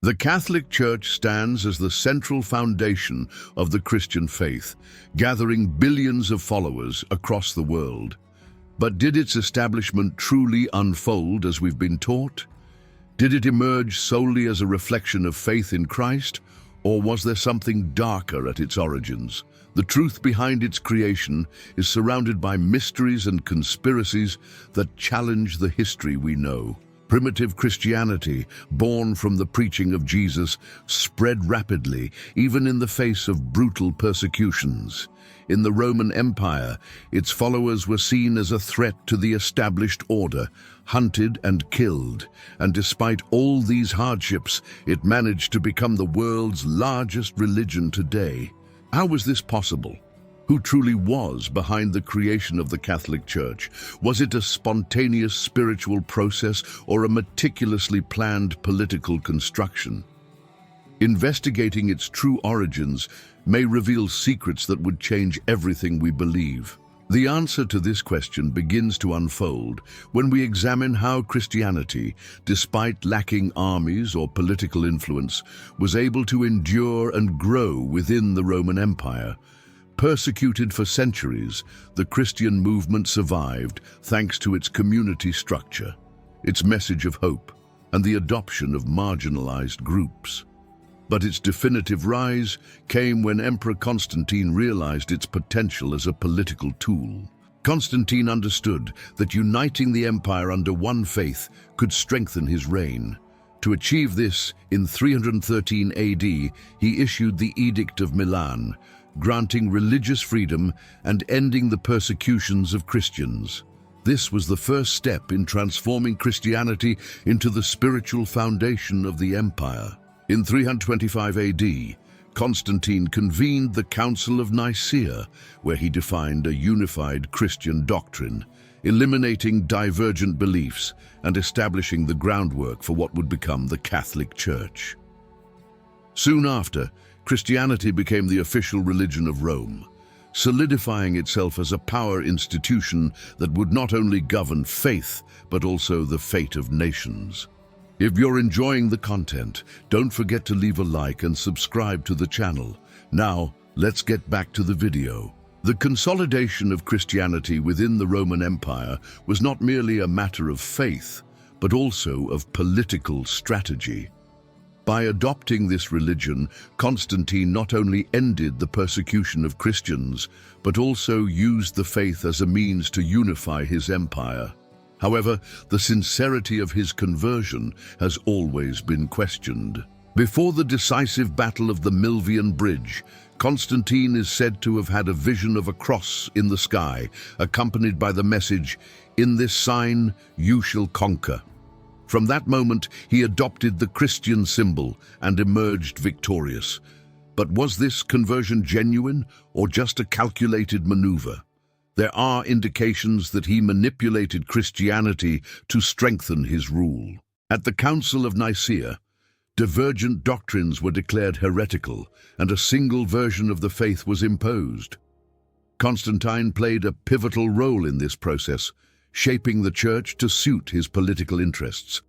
The Catholic Church stands as the central foundation of the Christian faith, gathering billions of followers across the world. But did its establishment truly unfold as we've been taught? Did it emerge solely as a reflection of faith in Christ, or was there something darker at its origins? The truth behind its creation is surrounded by mysteries and conspiracies that challenge the history we know. Primitive Christianity, born from the preaching of Jesus, spread rapidly, even in the face of brutal persecutions. In the Roman Empire, its followers were seen as a threat to the established order, hunted and killed, and despite all these hardships, it managed to become the world's largest religion today. How was this possible? Who truly was behind the creation of the Catholic Church? Was it a spontaneous spiritual process or a meticulously planned political construction? Investigating its true origins may reveal secrets that would change everything we believe. The answer to this question begins to unfold when we examine how Christianity, despite lacking armies or political influence, was able to endure and grow within the Roman Empire. Persecuted for centuries, the Christian movement survived thanks to its community structure, its message of hope, and the adoption of marginalized groups. But its definitive rise came when Emperor Constantine realized its potential as a political tool. Constantine understood that uniting the empire under one faith could strengthen his reign. To achieve this, in 313 AD, he issued the Edict of Milan, granting religious freedom and ending the persecutions of Christians. This was the first step in transforming Christianity into the spiritual foundation of the empire. In 325 AD, Constantine convened the Council of Nicaea, where he defined a unified Christian doctrine, eliminating divergent beliefs and establishing the groundwork for what would become the Catholic Church. Soon after, Christianity became the official religion of Rome, solidifying itself as a power institution that would not only govern faith, but also the fate of nations. If you're enjoying the content, don't forget to leave a like and subscribe to the channel. Now, let's get back to the video. The consolidation of Christianity within the Roman Empire was not merely a matter of faith, but also of political strategy. By adopting this religion, Constantine not only ended the persecution of Christians, but also used the faith as a means to unify his empire. However, the sincerity of his conversion has always been questioned. Before the decisive battle of the Milvian Bridge, Constantine is said to have had a vision of a cross in the sky, accompanied by the message, "In this sign you shall conquer." From that moment, he adopted the Christian symbol and emerged victorious. But was this conversion genuine or just a calculated maneuver? There are indications that he manipulated Christianity to strengthen his rule. At the Council of Nicaea, divergent doctrines were declared heretical, and a single version of the faith was imposed. Constantine played a pivotal role in this process, shaping the church to suit his political interests.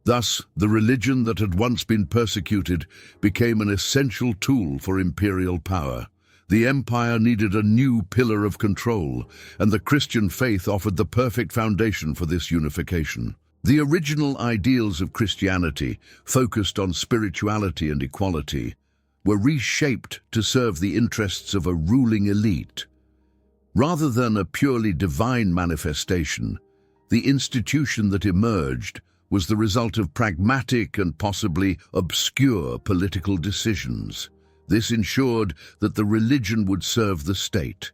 Thus, the religion that had once been persecuted became an essential tool for imperial power. The empire needed a new pillar of control, and the Christian faith offered the perfect foundation for this unification. The original ideals of Christianity, focused on spirituality and equality, were reshaped to serve the interests of a ruling elite. Rather than a purely divine manifestation, the institution that emerged was the result of pragmatic and possibly obscure political decisions. This ensured that the religion would serve the state.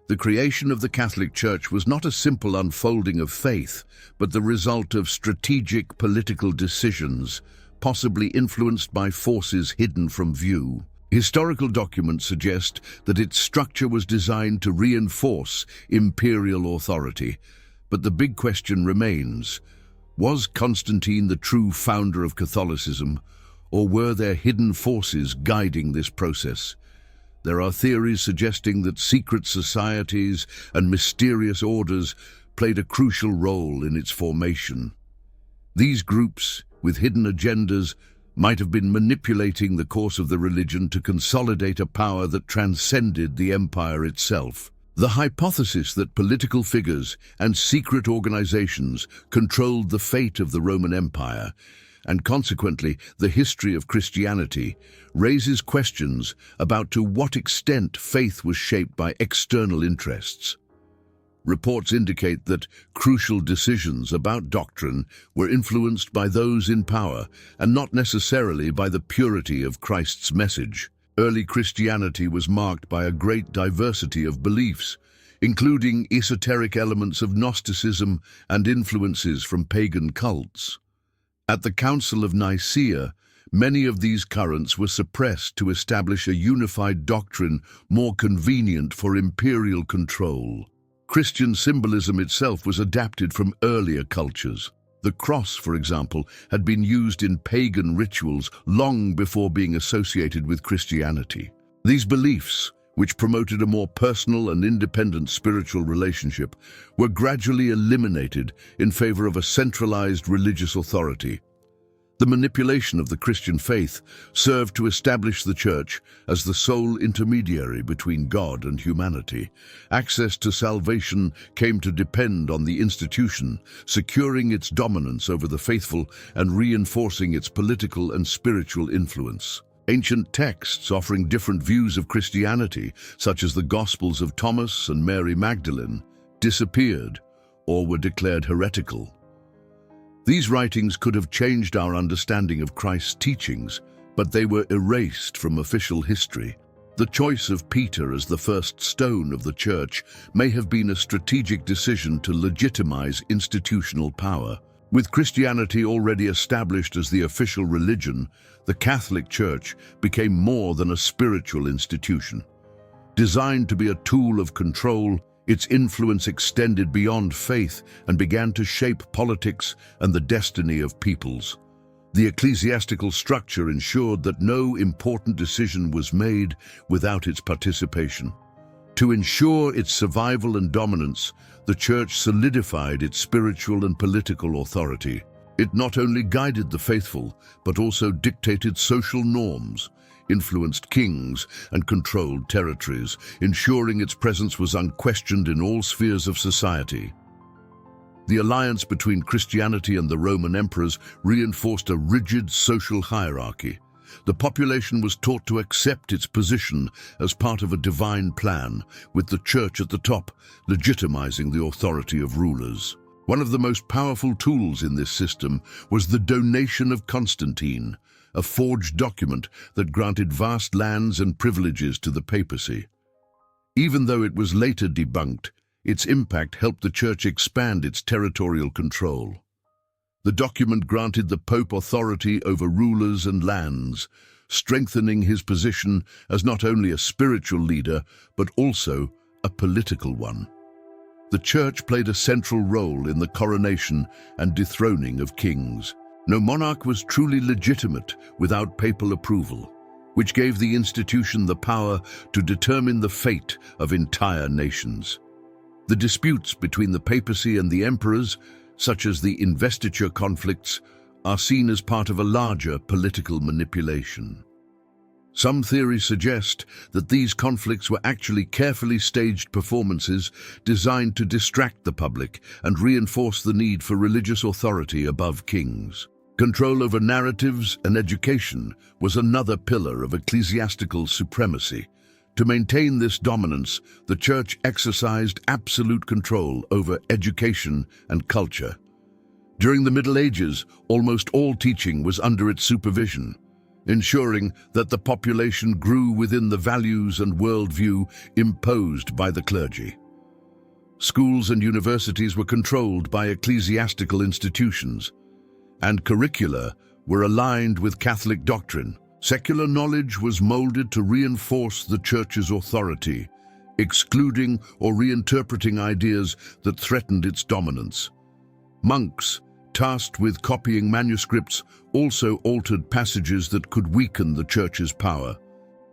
The creation of the Catholic Church was not a simple unfolding of faith, but the result of strategic political decisions, possibly influenced by forces hidden from view. Historical documents suggest that its structure was designed to reinforce imperial authority. But the big question remains, was Constantine the true founder of Catholicism, or were there hidden forces guiding this process? There are theories suggesting that secret societies and mysterious orders played a crucial role in its formation. These groups, with hidden agendas, might have been manipulating the course of the religion to consolidate a power that transcended the empire itself. The hypothesis that political figures and secret organizations controlled the fate of the Roman Empire, and consequently the history of Christianity, raises questions about to what extent faith was shaped by external interests. Reports indicate that crucial decisions about doctrine were influenced by those in power and not necessarily by the purity of Christ's message. Early Christianity was marked by a great diversity of beliefs, including esoteric elements of Gnosticism and influences from pagan cults. At the Council of Nicaea, many of these currents were suppressed to establish a unified doctrine more convenient for imperial control. Christian symbolism itself was adapted from earlier cultures. The cross, for example, had been used in pagan rituals long before being associated with Christianity. These beliefs, which promoted a more personal and independent spiritual relationship, were gradually eliminated in favor of a centralized religious authority. The manipulation of the Christian faith served to establish the Church as the sole intermediary between God and humanity. Access to salvation came to depend on the institution, securing its dominance over the faithful and reinforcing its political and spiritual influence. Ancient texts offering different views of Christianity, such as the Gospels of Thomas and Mary Magdalene, disappeared or were declared heretical. These writings could have changed our understanding of Christ's teachings, but they were erased from official history. The choice of Peter as the first stone of the Church may have been a strategic decision to legitimize institutional power. With Christianity already established as the official religion, the Catholic Church became more than a spiritual institution. Designed to be a tool of control, its influence extended beyond faith and began to shape politics and the destiny of peoples. The ecclesiastical structure ensured that no important decision was made without its participation. To ensure its survival and dominance, the Church solidified its spiritual and political authority. It not only guided the faithful, but also dictated social norms, influenced kings, and controlled territories, ensuring its presence was unquestioned in all spheres of society. The alliance between Christianity and the Roman emperors reinforced a rigid social hierarchy. The population was taught to accept its position as part of a divine plan, with the Church at the top, legitimizing the authority of rulers. One of the most powerful tools in this system was the Donation of Constantine, a forged document that granted vast lands and privileges to the papacy. Even though it was later debunked, its impact helped the Church expand its territorial control. The document granted the Pope authority over rulers and lands, strengthening his position as not only a spiritual leader, but also a political one. The Church played a central role in the coronation and dethroning of kings. No monarch was truly legitimate without papal approval, which gave the institution the power to determine the fate of entire nations. The disputes between the papacy and the emperors, such as the investiture conflicts, are seen as part of a larger political manipulation. Some theories suggest that these conflicts were actually carefully staged performances designed to distract the public and reinforce the need for religious authority above kings. Control over narratives and education was another pillar of ecclesiastical supremacy. To maintain this dominance, the Church exercised absolute control over education and culture. During the Middle Ages, almost all teaching was under its supervision, ensuring that the population grew within the values and worldview imposed by the clergy. Schools and universities were controlled by ecclesiastical institutions, and curricula were aligned with Catholic doctrine. Secular knowledge was molded to reinforce the Church's authority, excluding or reinterpreting ideas that threatened its dominance. Monks, tasked with copying manuscripts, also altered passages that could weaken the Church's power.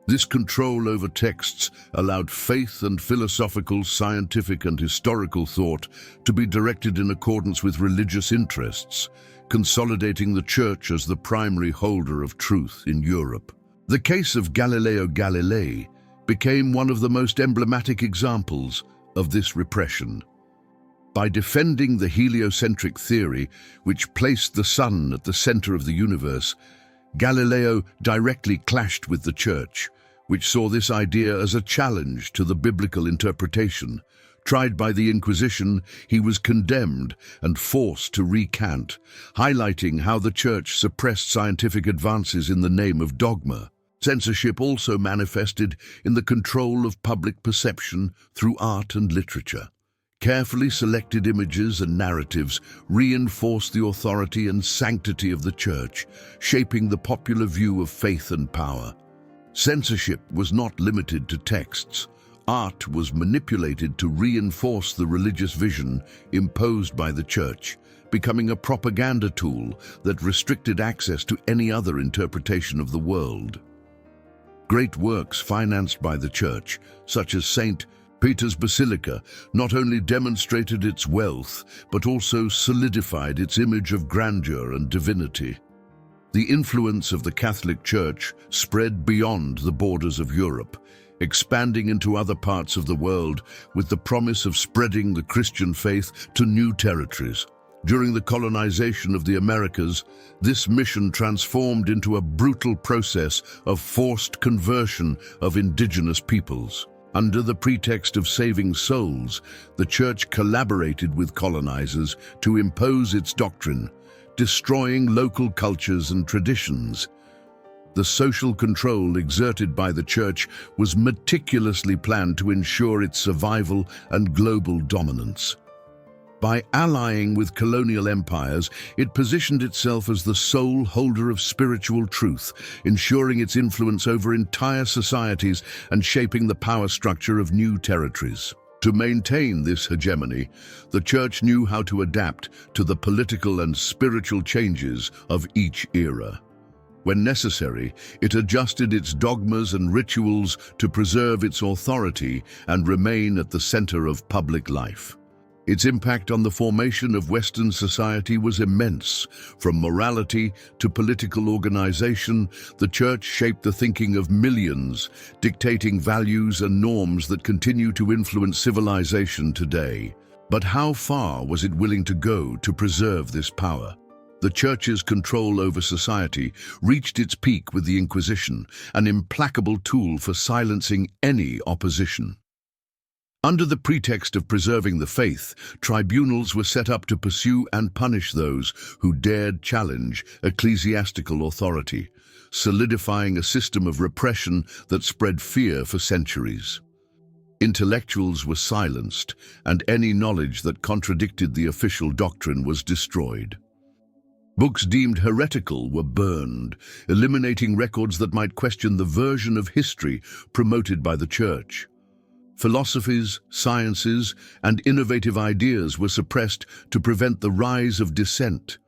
This control over texts allowed faith and philosophical, scientific and historical thought to be directed in accordance with religious interests, consolidating the Church as the primary holder of truth in Europe. The case of Galileo Galilei became one of the most emblematic examples of this repression. By defending the heliocentric theory, which placed the sun at the center of the universe, Galileo directly clashed with the Church, which saw this idea as a challenge to the biblical interpretation. Tried by the Inquisition, he was condemned and forced to recant, highlighting how the Church suppressed scientific advances in the name of dogma. Censorship also manifested in the control of public perception through art and literature. Carefully selected images and narratives reinforced the authority and sanctity of the Church, shaping the popular view of faith and power. Censorship was not limited to texts. Art was manipulated to reinforce the religious vision imposed by the Church, becoming a propaganda tool that restricted access to any other interpretation of the world. Great works financed by the Church, such as St. Peter's Basilica, not only demonstrated its wealth, but also solidified its image of grandeur and divinity. The influence of the Catholic Church spread beyond the borders of Europe, expanding into other parts of the world with the promise of spreading the Christian faith to new territories. During the colonization of the Americas, this mission transformed into a brutal process of forced conversion of indigenous peoples. Under the pretext of saving souls, the Church collaborated with colonizers to impose its doctrine, destroying local cultures and traditions. The social control exerted by the Church was meticulously planned to ensure its survival and global dominance. By allying with colonial empires, it positioned itself as the sole holder of spiritual truth, ensuring its influence over entire societies and shaping the power structure of new territories. To maintain this hegemony, the Church knew how to adapt to the political and spiritual changes of each era. When necessary, it adjusted its dogmas and rituals to preserve its authority and remain at the center of public life. Its impact on the formation of Western society was immense. From morality to political organization, the Church shaped the thinking of millions, dictating values and norms that continue to influence civilization today. But how far was it willing to go to preserve this power? The Church's control over society reached its peak with the Inquisition, an implacable tool for silencing any opposition. Under the pretext of preserving the faith, tribunals were set up to pursue and punish those who dared challenge ecclesiastical authority, solidifying a system of repression that spread fear for centuries. Intellectuals were silenced, and any knowledge that contradicted the official doctrine was destroyed. Books deemed heretical were burned, eliminating records that might question the version of history promoted by the Church. Philosophies, sciences, and innovative ideas were suppressed to prevent the rise of dissent.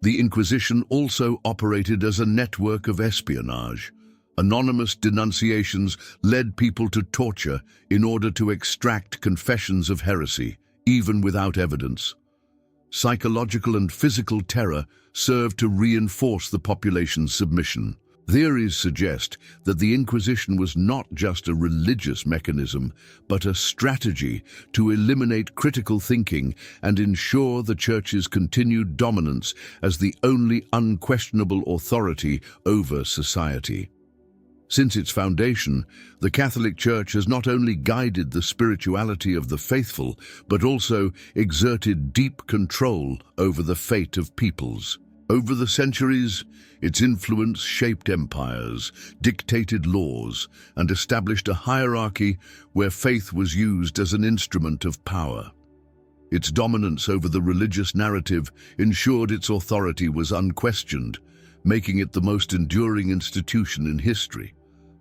The Inquisition also operated as a network of espionage. Anonymous denunciations led people to torture in order to extract confessions of heresy, even without evidence. Psychological and physical terror served to reinforce the population's submission. Theories suggest that the Inquisition was not just a religious mechanism, but a strategy to eliminate critical thinking and ensure the Church's continued dominance as the only unquestionable authority over society. Since its foundation, the Catholic Church has not only guided the spirituality of the faithful, but also exerted deep control over the fate of peoples. Over the centuries, its influence shaped empires, dictated laws, and established a hierarchy where faith was used as an instrument of power. Its dominance over the religious narrative ensured its authority was unquestioned, making it the most enduring institution in history.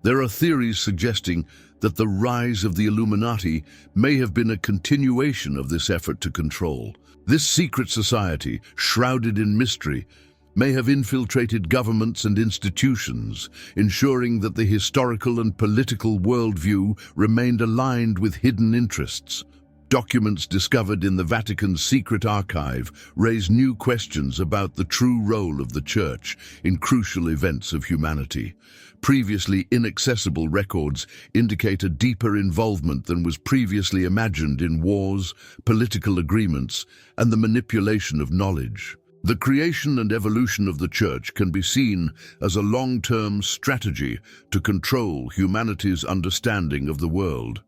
There are theories suggesting that the rise of the Illuminati may have been a continuation of this effort to control. This secret society, shrouded in mystery, may have infiltrated governments and institutions, ensuring that the historical and political worldview remained aligned with hidden interests. Documents discovered in the Vatican's secret archive raise new questions about the true role of the Church in crucial events of humanity. Previously inaccessible records indicate a deeper involvement than was previously imagined in wars, political agreements, and the manipulation of knowledge. The creation and evolution of the Church can be seen as a long-term strategy to control humanity's understanding of the world.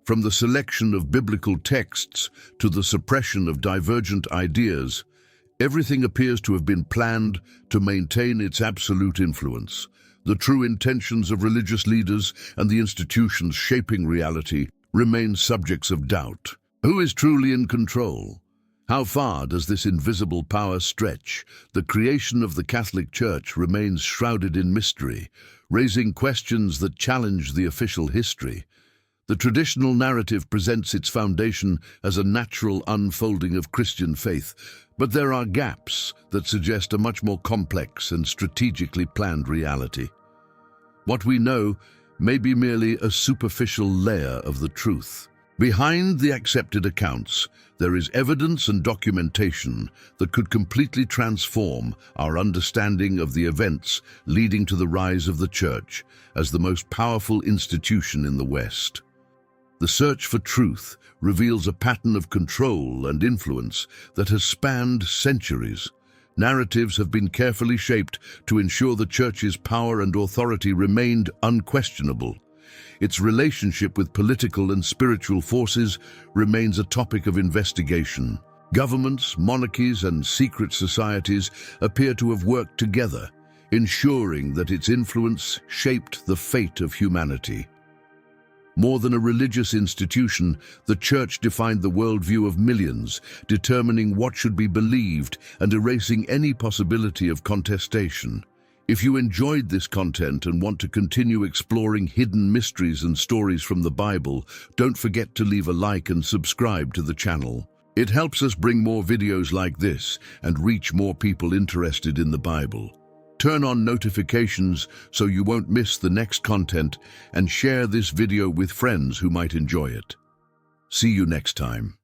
From the selection of biblical texts to the suppression of divergent ideas, everything appears to have been planned to maintain its absolute influence. The true intentions of religious leaders and the institutions shaping reality remain subjects of doubt. Who is truly in control? How far does this invisible power stretch? The creation of the Catholic Church remains shrouded in mystery, raising questions that challenge the official history. The traditional narrative presents its foundation as a natural unfolding of Christian faith, but there are gaps that suggest a much more complex and strategically planned reality. What we know may be merely a superficial layer of the truth. Behind the accepted accounts, there is evidence and documentation that could completely transform our understanding of the events leading to the rise of the Church as the most powerful institution in the West. The search for truth reveals a pattern of control and influence that has spanned centuries. Narratives have been carefully shaped to ensure the Church's power and authority remained unquestionable. Its relationship with political and spiritual forces remains a topic of investigation. Governments, monarchies, and secret societies appear to have worked together, ensuring that its influence shaped the fate of humanity. More than a religious institution, the Church defined the worldview of millions, determining what should be believed and erasing any possibility of contestation. If you enjoyed this content and want to continue exploring hidden mysteries and stories from the Bible, don't forget to leave a like and subscribe to the channel. It helps us bring more videos like this and reach more people interested in the Bible. Turn on notifications so you won't miss the next content, and share this video with friends who might enjoy it. See you next time.